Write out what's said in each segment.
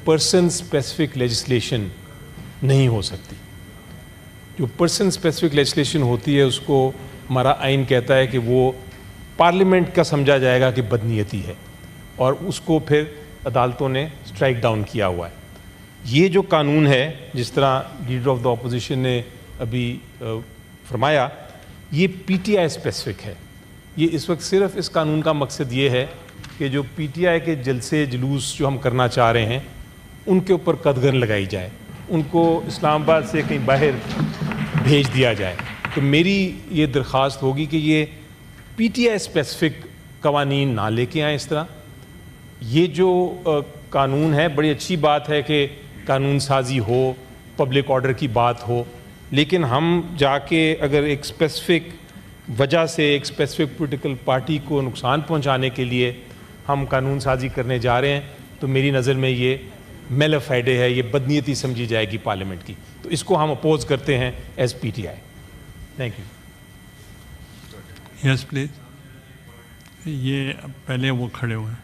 Person specific legislation نہیں ہو سکتی. جو پرسن اسپیسیفک لیجسلیشن ہوتی ہے اس کو ہمارا آئین کہتا ہے کہ وہ پارلیمنٹ کا سمجھا جائے گا کہ بدنیتی ہے, اور اس کو پھر عدالتوں نے اسٹرائک ڈاؤن کیا ہوا ہے. یہ جو قانون ہے, جس طرح لیڈر آف دا اپوزیشن نے ابھی فرمایا, یہ پی ٹی آئی اسپیسیفک ہے. یہ اس وقت صرف اس قانون کا مقصد یہ ہے کہ جو پی ٹی آئی کے جلسے جلوس جو ہم کرنا چاہ رہے ہیں ان کے اوپر قدغن لگائی جائے, ان کو اسلام آباد سے کہیں باہر بھیج دیا جائے. تو میری یہ درخواست ہوگی کہ یہ پی ٹی آئی اسپیسیفک قوانین نہ لے کے آئیں اس طرح. یہ جو قانون ہے, بڑی اچھی بات ہے کہ قانون سازی ہو, پبلک آرڈر کی بات ہو, لیکن ہم جا کے اگر ایک اسپیسیفک وجہ سے ایک اسپیسیفک پولیٹیکل پارٹی کو نقصان پہنچانے کے لیے ہم قانون سازی کرنے جا رہے ہیں, تو میری نظر میں یہ میلا فائڈے ہے, یہ بدنیتی سمجھی جائے گی پارلیمنٹ کی. تو اس کو ہم اپوز کرتے ہیں as P T I. Thank you. Yes please. یہ پہلے وہ کھڑے ہوئے ہیں.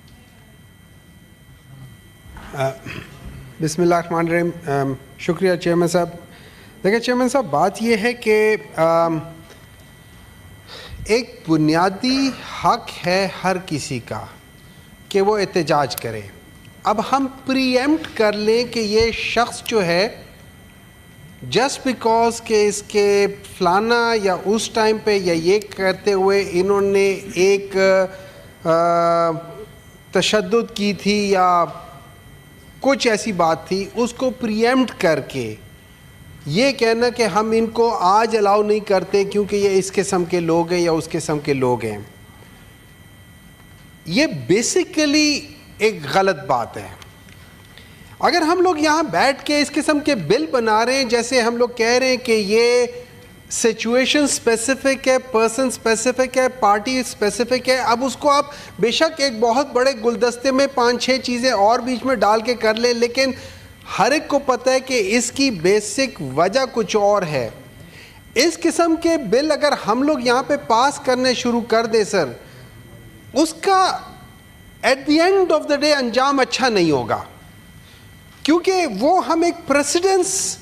بسم اللہ الرحمن الرحیم. شکریہ چیئرمین صاحب. دیکھیں چیئرمین صاحب, بات یہ ہے کہ ایک بنیادی حق ہے ہر کسی کا کہ وہ احتجاج کرے. اب ہم پری ایمپٹ کر لیں کہ یہ شخص جو ہے جسٹ بیکاز کہ اس کے فلانا یا اس ٹائم پہ یا یہ کرتے ہوئے انہوں نے ایک تشدد کی تھی یا کچھ ایسی بات تھی, اس کو پری ایمپٹ کر کے یہ کہنا کہ ہم ان کو آج الاؤ نہیں کرتے کیونکہ یہ اس قسم کے لوگ ہیں یا اس قسم کے لوگ ہیں, یہ بیسیکلی ایک غلط بات ہے. اگر ہم لوگ یہاں بیٹھ کے اس قسم کے بل بنا رہے ہیں, جیسے ہم لوگ کہہ رہے ہیں کہ یہ سچویشن اسپیسیفک ہے, پرسن اسپیسیفک ہے, پارٹی اسپیسیفک ہے, اب اس کو آپ بے شک ایک بہت بڑے گلدستے میں 5-6 چیزیں اور بیچ میں ڈال کے کر لیں, لیکن ہر ایک کو پتہ ہے کہ اس کی بیسک وجہ کچھ اور ہے. اس قسم کے بل اگر ہم لوگ یہاں پہ پاس کرنے شروع کر دیں سر, اس کا at the end of the day انجام اچھا نہیں ہوگا, کیونکہ وہ ہم ایک پریسیڈنس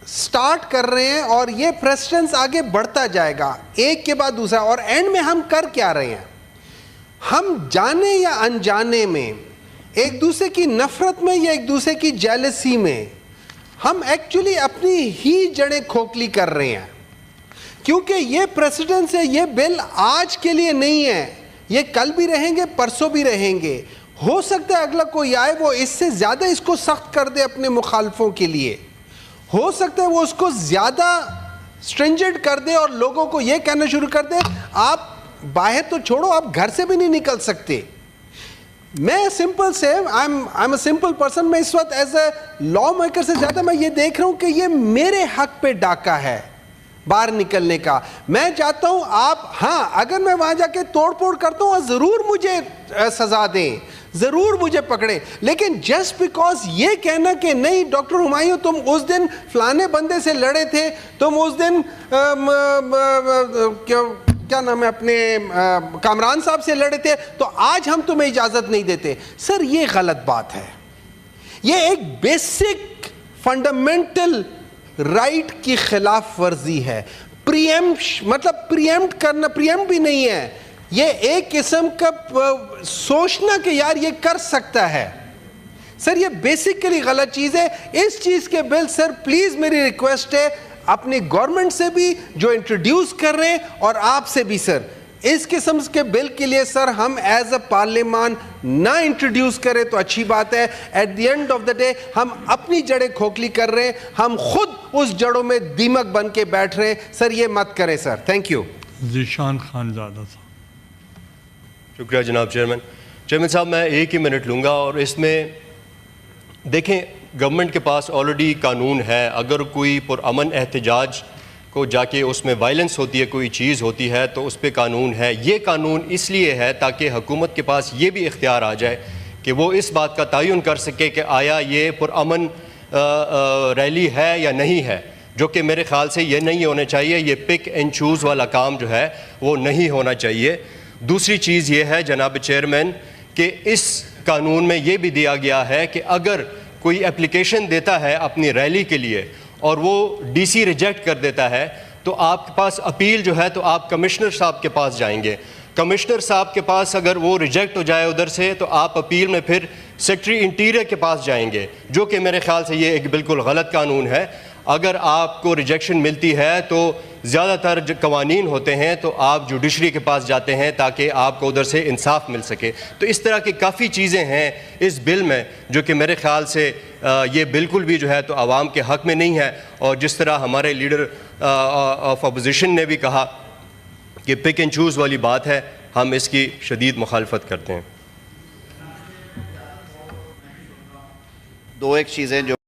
سٹارٹ کر رہے ہیں اور یہ پریسیڈنس آگے بڑھتا جائے گا ایک کے بعد دوسرا, اور اینڈ میں ہم کر کیا رہے ہیں؟ ہم جانے یا انجانے میں ایک دوسرے کی نفرت میں یا ایک دوسرے کی جیلسی میں ہم ایکچولی اپنی ہی جڑیں کھوکھلی کر رہے ہیں, کیونکہ یہ پریسیڈنس ہے, یہ بل آج کے لیے نہیں ہے, یہ کل بھی رہیں گے, پرسوں بھی رہیں گے. ہو سکتا ہے اگلا کوئی آئے وہ اس سے زیادہ اس کو سخت کر دے اپنے مخالفوں کے لیے, ہو سکتا ہے وہ اس کو زیادہ سٹرنجنٹ کر دے اور لوگوں کو یہ کہنا شروع کر دے آپ باہر تو چھوڑو, آپ گھر سے بھی نہیں نکل سکتے. میں سمپل سے I am a simple person, میں اس وقت ایز اے لا میکر سے زیادہ میں یہ دیکھ رہا ہوں کہ یہ میرے حق پہ ڈاکہ ہے باہر نکلنے کا. میں چاہتا ہوں آپ, ہاں اگر میں وہاں جا کے توڑ پھوڑ کرتا ہوں ضرور مجھے سزا دیں, ضرور مجھے پکڑیں, لیکن جسٹ بیکاز یہ کہنا کہ نہیں ڈاکٹر ہمایوں تم اس دن فلانے بندے سے لڑے تھے, تم اس دن کیا نام ہے اپنے کامران صاحب سے لڑے تھے, تو آج ہم تمہیں اجازت نہیں دیتے. سر یہ غلط بات ہے, یہ ایک بیسک فنڈامنٹل رائٹ کی خلاف ورزی ہے. مطلب پریمپٹ کرنا, پریمپٹ بھی نہیں ہے, یہ ایک قسم کا سوچنا کہ یار یہ کر سکتا ہے. سر یہ بیسیکلی غلط چیز ہے. اس چیز کے بل سر پلیز میری ریکویسٹ ہے اپنی گورنمنٹ سے بھی جو انٹروڈیوس کر رہے ہیں اور آپ سے بھی سر, اس قسم کے بل کے لیے سر ہم ایز اے پارلیمان نہ انٹروڈیوس کریں تو اچھی بات ہے. At the end of the day ہم اپنی جڑیں کھوکھلی کر رہے ہیں, ہم خود اس جڑوں میں دیمک بن کے بیٹھ رہے ہیں. سر یہ مت کریں sir. Thank you. Zeeshan Khanzada صاحب. شکریہ جناب چیئرمین صاحب, میں 1 ہی منٹ لوں گا. اور اس میں دیکھیں گورنمنٹ کے پاس آلریڈی قانون ہے, اگر کوئی پرامن احتجاج کو جا کے اس میں وائلنس ہوتی ہے, کوئی چیز ہوتی ہے, تو اس پہ قانون ہے. یہ قانون اس لیے ہے تاکہ حکومت کے پاس یہ بھی اختیار آ جائے کہ وہ اس بات کا تعین کر سکے کہ آیا یہ پرامن ریلی ہے یا نہیں ہے, جو کہ میرے خیال سے یہ نہیں ہونا چاہیے. یہ پک اینڈ چوز والا کام جو ہے وہ نہیں ہونا چاہیے. دوسری چیز یہ ہے جناب چیئرمین کہ اس قانون میں یہ بھی دیا گیا ہے کہ اگر کوئی اپلیکیشن دیتا ہے اپنی ریلی کے لیے اور وہ ڈی سی ریجیکٹ کر دیتا ہے تو آپ کے پاس اپیل جو ہے تو آپ کمشنر صاحب کے پاس جائیں گے. کمشنر صاحب کے پاس اگر وہ ریجیکٹ ہو جائے ادھر سے تو آپ اپیل میں پھر سیکرٹری انٹیریئر کے پاس جائیں گے, جو کہ میرے خیال سے یہ ایک بالکل غلط قانون ہے. اگر آپ کو ریجیکشن ملتی ہے تو زیادہ تر جو قوانین ہوتے ہیں تو آپ جوڈیشری کے پاس جاتے ہیں تاکہ آپ کو ادھر سے انصاف مل سکے. تو اس طرح کی کافی چیزیں ہیں اس بل میں جو کہ میرے خیال سے یہ بالکل بھی جو ہے تو عوام کے حق میں نہیں ہے. اور جس طرح ہمارے لیڈر آف اپوزیشن نے بھی کہا کہ پک اینڈ چوز والی بات ہے, ہم اس کی شدید مخالفت کرتے ہیں. دو ایک چیزیں جو